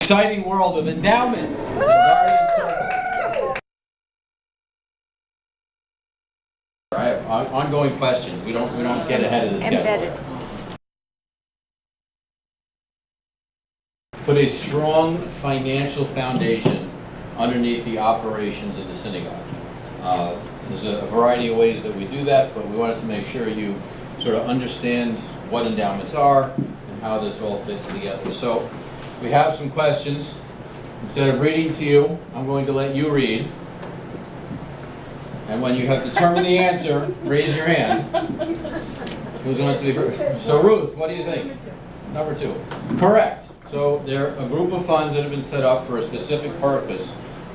Exciting world of endowments. I have ongoing questions. We don't get ahead of the schedule. Embedded. Put a strong financial foundation underneath the operations of the synagogue. There's a variety of ways that we do that, but we wanted to make sure you sort of understand what endowments are and how this all fits together. So we have some questions. Instead of reading to you, I'm going to let you read. And when you have determined the answer, raise your hand. Who's going to be first? So Ruth, what do you think? Number 2. Correct. So they're a group of funds that have been set up for a specific purpose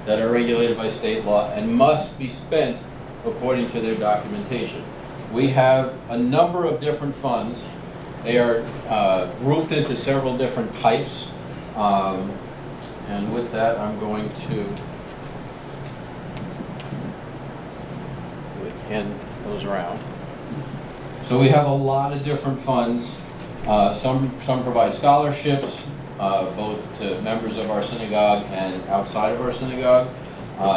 that are regulated by state law and must be spent according to their documentation. We have a number of different funds. They are grouped into several different types. And with that, I'm going to hand those around. So we have a lot of different funds. Some provide scholarships, both to members of our synagogue and outside of our synagogue.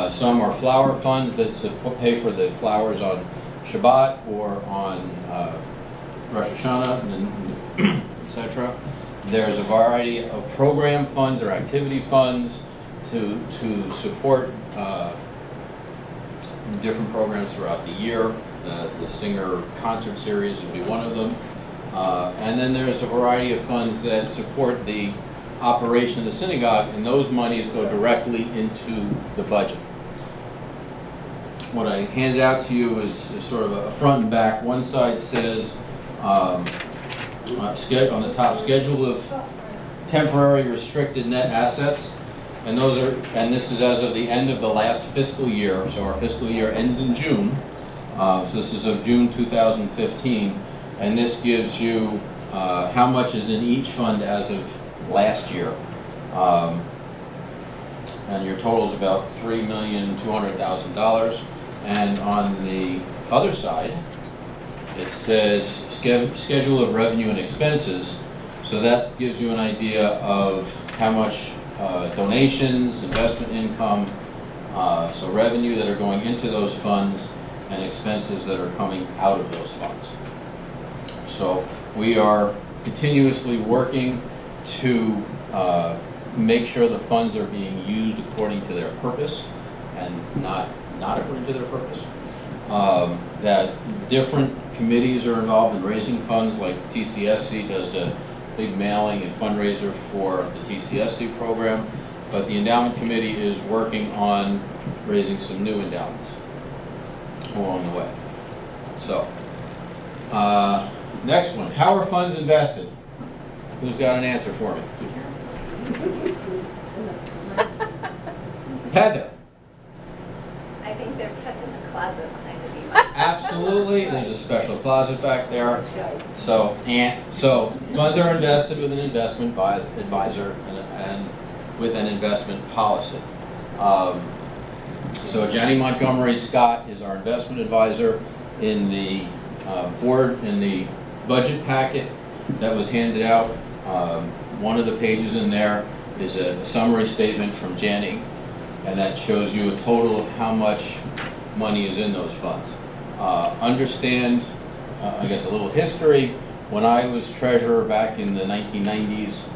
Some are flower funds that pay for the flowers on Shabbat or on Rosh Hashanah, etc. There's a variety of program funds or activity funds to support different programs throughout the year. The Singer Concert Series would be one of them. And then there's a variety of funds that support the operation of the synagogue, and those monies go directly into the budget. What I handed out to you is sort of a front and back. One side says, on the top, schedule of temporary restricted net assets, and this is as of the end of the last fiscal year. So our fiscal year ends in June. So this is of June 2015, and this gives you how much is in each fund as of last year. And your total is about $3,200,000. And on the other side, it says schedule of revenue and expenses. So that gives you an idea of how much donations, investment income, so revenue that are going into those funds and expenses that are coming out of those funds. So we are continuously working to make sure the funds are being used according to their purpose and not according to their purpose. That different committees are involved in raising funds, like TCSC does a big mailing and fundraiser for the TCSC program, but the endowment committee is working on raising some new endowments along the way. So, next one, how are funds invested? Who's got an answer for me? Heather. I think they're kept in the closet behind the beamer. Absolutely, there's a special closet back there. So funds are invested with an investment advisor and with an investment policy. So Jenny Montgomery Scott is our investment advisor. In the in the budget packet that was handed out, one of the pages in there is a summary statement from Jenny, and that shows you a total of how much money is in those funds. Understand, I guess, a little history. When I was treasurer back in the 1990s,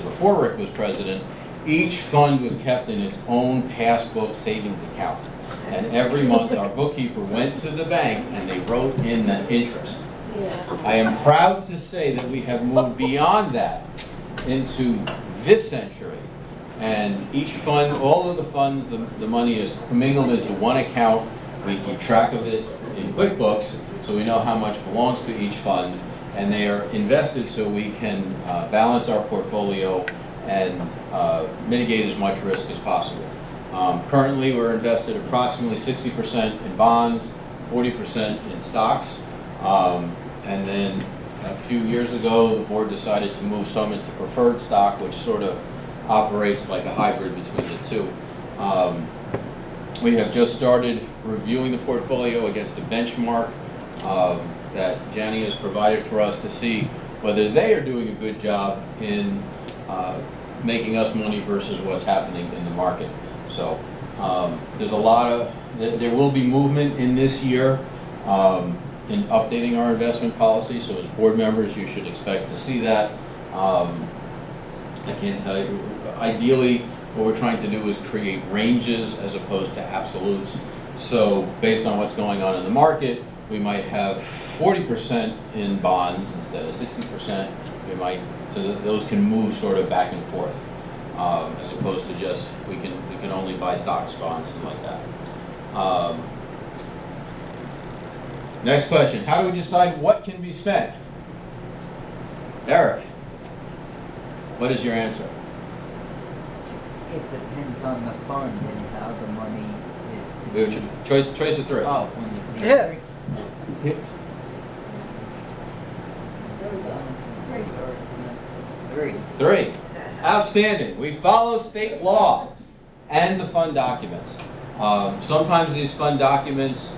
before Rick was president, each fund was kept in its own passbook savings account. And every month our bookkeeper went to the bank and they wrote in the interest. I am proud to say that we have moved beyond that into this century. And each fund, all of the funds, the money is commingled into one account. We keep track of it in QuickBooks, so we know how much belongs to each fund. And they are invested so we can balance our portfolio and mitigate as much risk as possible. Currently, we're invested approximately 60% in bonds, 40% in stocks. And then a few years ago, the board decided to move some into preferred stock, which sort of operates like a hybrid between the two. We have just started reviewing the portfolio against a benchmark that Jani has provided for us to see whether they are doing a good job in making us money versus what's happening in the market. So there's a lot of, there will be movement in this year in updating our investment policy. So as board members, you should expect to see that. I can't tell you, ideally, what we're trying to do is create ranges as opposed to absolutes. So based on what's going on in the market, we might have 40% in bonds instead of 60%. We might, so those can move sort of back and forth, as opposed to just we can only buy stocks, bonds, and like that. Next question: how do we decide what can be spent? Eric, what is your answer? It depends on the fund and how the money is to We have be. choice of three. Oh, when the Yeah. Three. Three. Outstanding. We follow state law and the fund documents. Sometimes these fund documents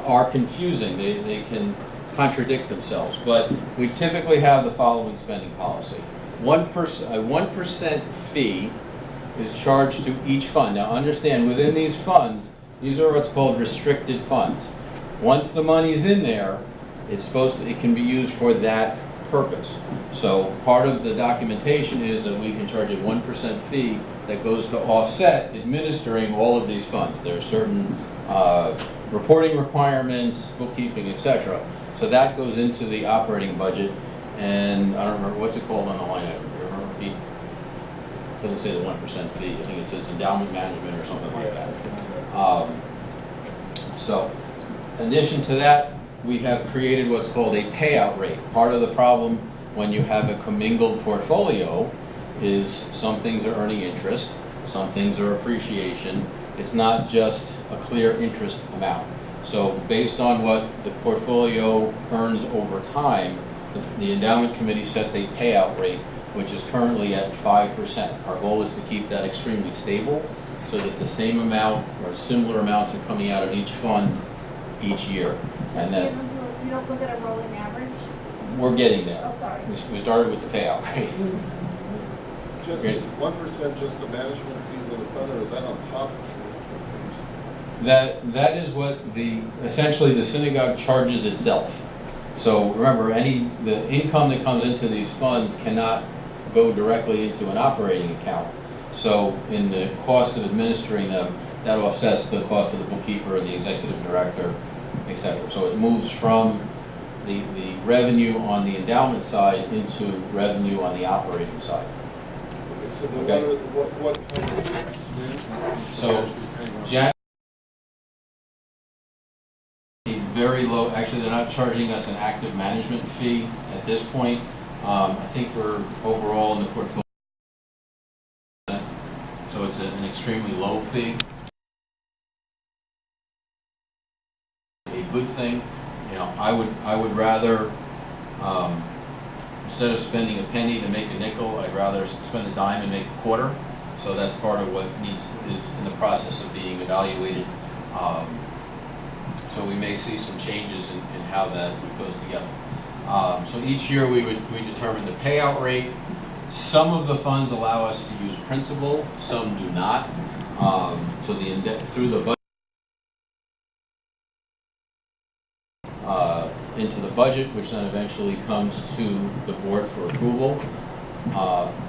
are confusing. They can contradict themselves, but we typically have the following spending policy. A 1% fee is charged to each fund. Now understand, within these funds, these are what's called restricted funds. Once the money is in there, it can be used for that purpose. So part of the documentation is that we can charge a 1% fee that goes to offset administering all of these funds. There are certain reporting requirements, bookkeeping, etc. So that goes into the operating budget, and I don't remember, what's it called on the line item? Do you remember, Pete? It doesn't say the 1% fee. I think it says endowment management or something like that. So in addition to that, we have created what's called a payout rate. Part of the problem when you have a commingled portfolio is some things are earning interest, some things are appreciation. It's not just a clear interest amount. So based on what the portfolio earns over time, the endowment committee sets a payout rate, which is currently at 5%. Our goal is to keep that extremely stable so that the same amount or similar amounts are coming out of each fund each year. And then You don't look at a rolling average? we're getting there. Oh, sorry. We started with the payout rate. Just, Great. is 1% just the management fees of the fund, or is that on top of the management fees? That is what essentially the synagogue charges itself. So remember, the income that comes into these funds cannot go directly into an operating account. So in the cost of administering them, that offsets the cost of the bookkeeper and the executive director, etc. So it moves from the revenue on the endowment side into revenue on the operating side. So then Okay. what kind of? So Jack, a very low, actually they're not charging us an active management fee at this point. I think we're overall in the portfolio, so it's an extremely low fee. A good thing, you know, I would rather, instead of spending a penny to make a nickel, I'd rather spend a dime and make a quarter. So that's part of what is in the process of being evaluated. So we may see some changes in how that goes together. So each year we determine the payout rate. Some of the funds allow us to use principal, some do not. So through the budget, into the budget, which then eventually comes to the board for approval.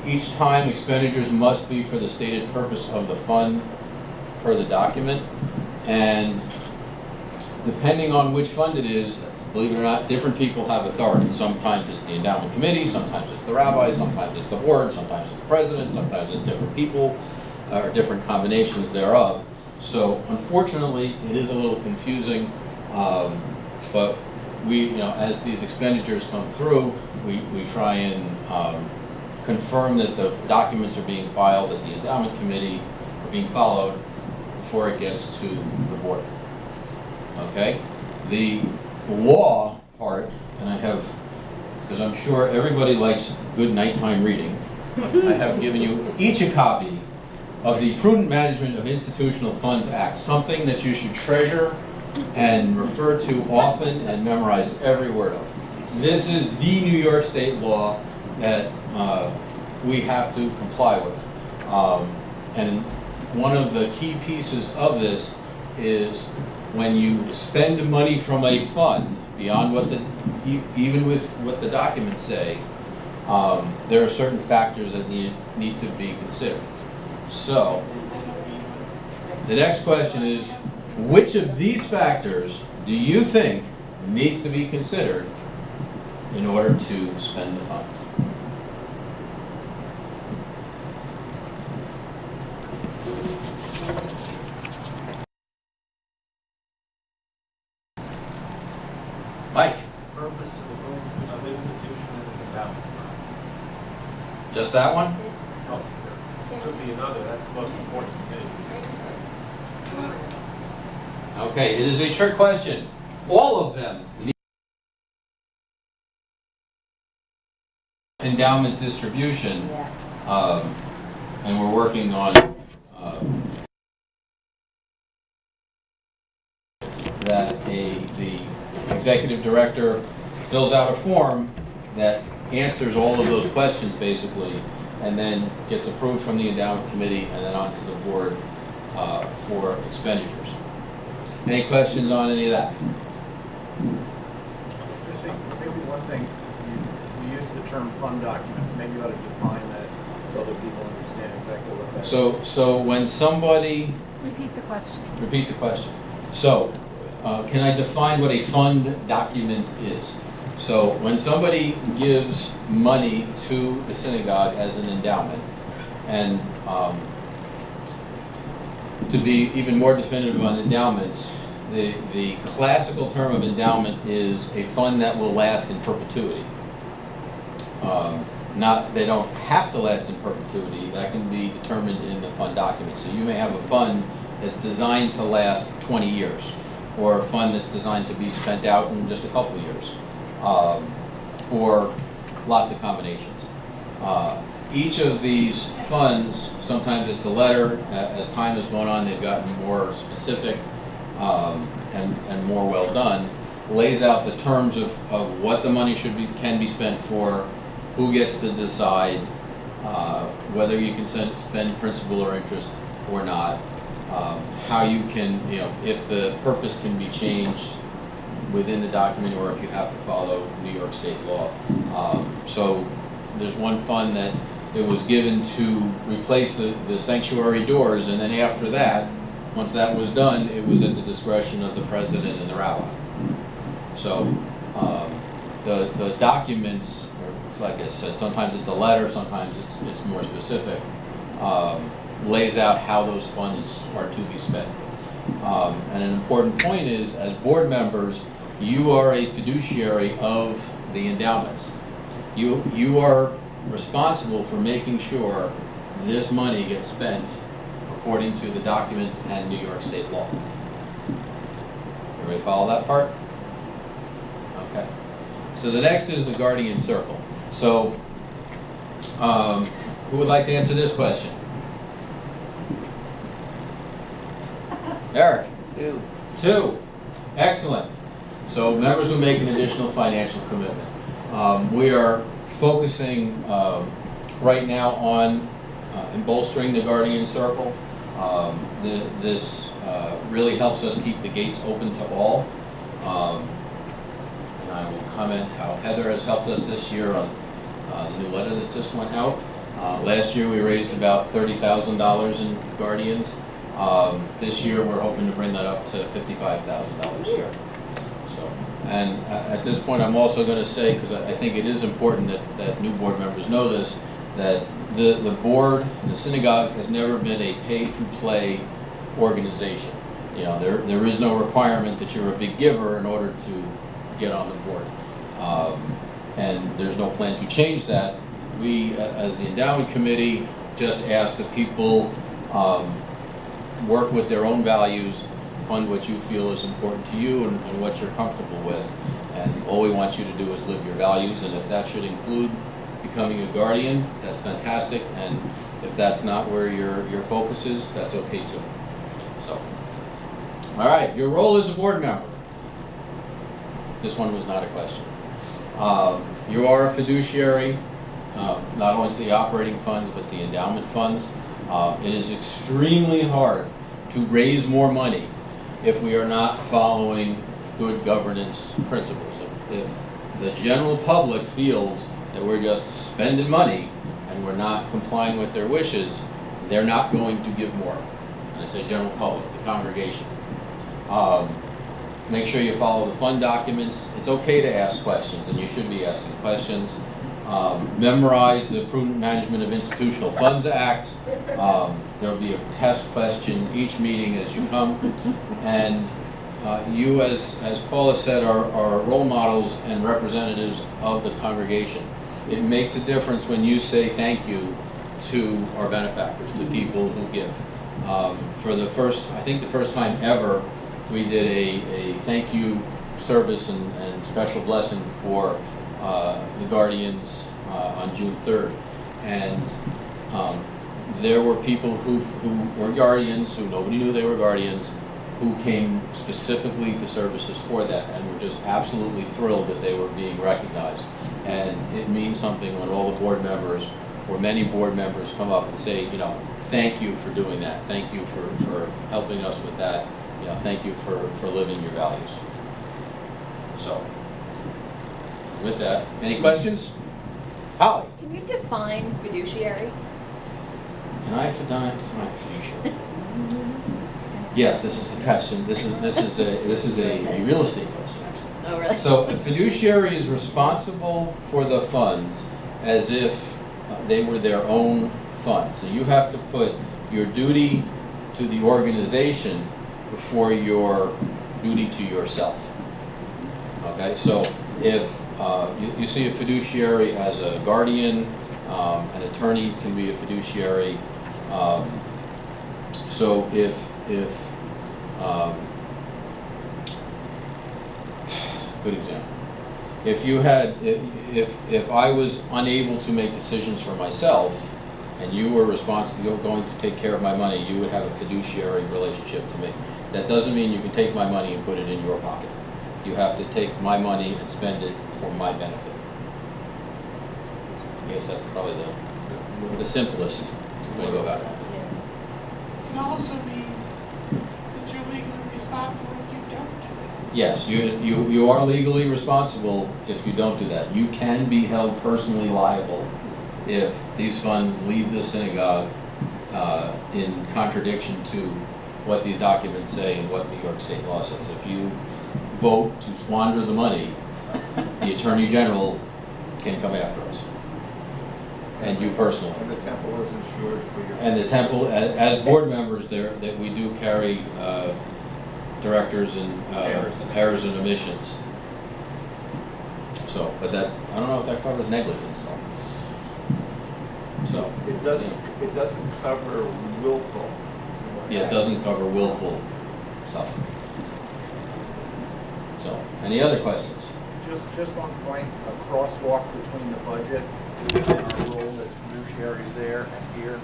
Each time expenditures must be for the stated purpose of the fund per the document. And depending on which fund it is, believe it or not, different people have authority. Sometimes it's the endowment committee, sometimes it's the rabbi, sometimes it's the board, sometimes it's the president, sometimes it's different people, or different combinations thereof. So unfortunately, it is a little confusing, but as these expenditures come through, we try and confirm that the documents are being filed at the endowment committee, are being followed before it gets to the board. Okay? The law part, and I have, because I'm sure everybody likes good nighttime reading, I have given you each a copy of the Prudent Management of Institutional Funds Act, something that you should treasure and refer to often and memorize every word of. This is the New York State law that we have to comply with. And one of the key pieces of this is when you spend money from a fund, beyond what even with what the documents say, there are certain factors that need to be considered. So, the next question is, which of these factors do you think needs to be considered in order to spend the funds? Mike? Purpose of institution and endowment. Just that one? Oh, there could be another, that's the most important thing. Okay, it is a trick question. All of them need endowment distribution, and we're working on that the executive director fills out a form that answers all of those questions basically, and then gets approved from the endowment committee and then onto the board for expenditures. Any questions on any of that? Just maybe one thing, you use the term fund documents, maybe you ought to define that so that people understand exactly what that is. So when somebody, Repeat the question. repeat the question. So, can I define what a fund document is? So when somebody gives money to the synagogue as an endowment, and to be even more definitive on endowments, the classical term of endowment is a fund that will last in perpetuity. They don't have to last in perpetuity. That can be determined in the fund document. So you may have a fund that's designed to last 20 years, or a fund that's designed to be spent out in just a couple of years, or lots of combinations. Each of these funds, sometimes it's a letter, as time has gone on, they've gotten more specific and more well done, lays out the terms of what the money can be spent for, who gets to decide whether you can spend principal or interest or not, how you can, if the purpose can be changed within the document or if you have to follow New York State law. So there's one fund that it was given to replace the sanctuary doors, and then after that, once that was done, it was at the discretion of the president and the rabbi. So the documents, like I said, sometimes it's a letter, sometimes it's more specific, lays out how those funds are to be spent. And an important point is, as board members, you are a fiduciary of the endowments. You are responsible for making sure this money gets spent according to the documents and New York State law. Everybody follow that part? Okay. So the next is the guardian circle. So, who would like to answer this question? Eric? Two. Excellent. So members will make an additional financial commitment. We are focusing right now on in bolstering the guardian circle. This really helps us keep the gates open to all. And I will comment how Heather has helped us this year on the new letter that just went out. Last year we raised about $30,000 in guardians. This year we're hoping to bring that up to $55,000 a year. So, and at this point I'm also going to say, because I think it is important that new board members know this, that the board and the synagogue has never been a pay-to-play organization. There is no requirement that you're a big giver in order to get on the board. And there's no plan to change that. We, as the endowment committee, just ask that people work with their own values, fund what you feel is important to you and what you're comfortable with. And all we want you to do is live your values, and if that should include becoming a guardian, that's fantastic. And if that's not where your focus is, that's okay too. So, all right, your role as a board member. This one was not a question. You are a fiduciary not only to the operating funds, but the endowment funds. It is extremely hard to raise more money if we are not following good governance principles. If the general public feels that we're just spending money and we're not complying with their wishes, they're not going to give more. And I say general public, the congregation. Make sure you follow the fund documents. It's okay to ask questions, and you should be asking questions. Memorize the Prudent Management of Institutional Funds Act. There'll be a test question each meeting as you come. And you, as Paula said, are role models and representatives of the congregation. It makes a difference when you say thank you to our benefactors, to people who give. For the first, I think the first time ever, we did a thank you service and special blessing for the Guardians on June 3rd. And there were people who were Guardians, who nobody knew they were Guardians, who came specifically to services for that, and were just absolutely thrilled that they were being recognized. And it means something when all the board members, or many board members, come up and say, you know, thank you for doing that. Thank you for helping us with that. You know, thank you for living your values. So, with that, any questions? Holly? Can you define fiduciary? Can I define fiduciary? Yes, this is a question. This is a real estate question, actually. Oh, really? So a fiduciary is responsible for the funds as if they were their own funds. So you have to put your duty to the organization before your duty to yourself. Okay, so if you see a fiduciary as a guardian, an attorney can be a fiduciary. So if good example. If you had, if I was unable to make decisions for myself, and you were responsible, you're going to take care of my money, you would have a fiduciary relationship to me. That doesn't mean you can take my money and put it in your pocket. You have to take my money and spend it for my benefit. I guess that's probably the simplest way to go about it. It also means that you're legally responsible if you don't do that. Yes, you are legally responsible if you don't do that. You can be held personally liable if these funds leave the synagogue in contradiction to what these documents say and what New York State law says. If you vote to squander the money, the Attorney General can come after us. And you personally. And the temple is insured for your. And the temple, as board members there, that we do carry directors and errors and omissions. So, but that, I don't know if that covers negligence, so. It doesn't cover willful. Yeah, it doesn't cover willful stuff. So, any other questions? Just one point, a crosswalk between the budget and our role as fiduciaries there and here.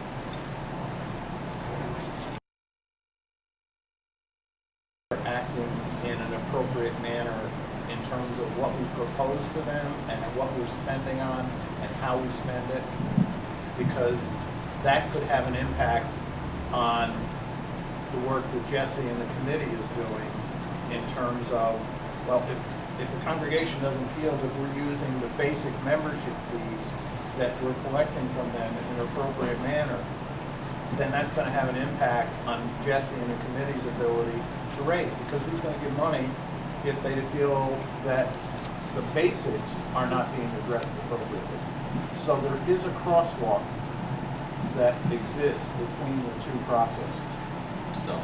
Acting in an appropriate manner in terms of what we propose to them and what we're spending on and how we spend it, because that could have an impact on the work that Jesse and the committee is doing in terms of, well, if the congregation doesn't feel that we're using the basic membership fees that we're collecting from them in an appropriate manner, then that's going to have an impact on Jesse and the committee's ability to raise, because who's going to give money if they feel that the basics are not being addressed appropriately? So there is a crosswalk that exists between the two processes. So,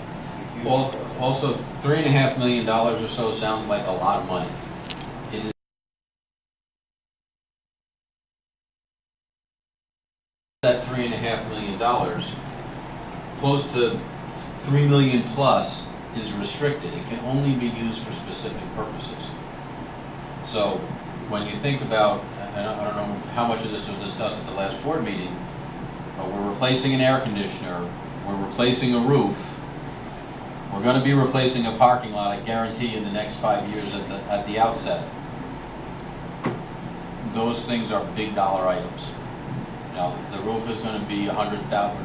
also, $3.5 million or so sounds like a lot of money. It is that $3.5 million, close to $3 million plus is restricted. It can only be used for specific purposes. So, when you think about, and I don't know how much of this was discussed at the last board meeting, but we're replacing an air conditioner, we're replacing a roof, we're going to be replacing a parking lot, I guarantee, in the next 5 years at the outset. Those things are big dollar items. You know, the roof is gonna be $100,000,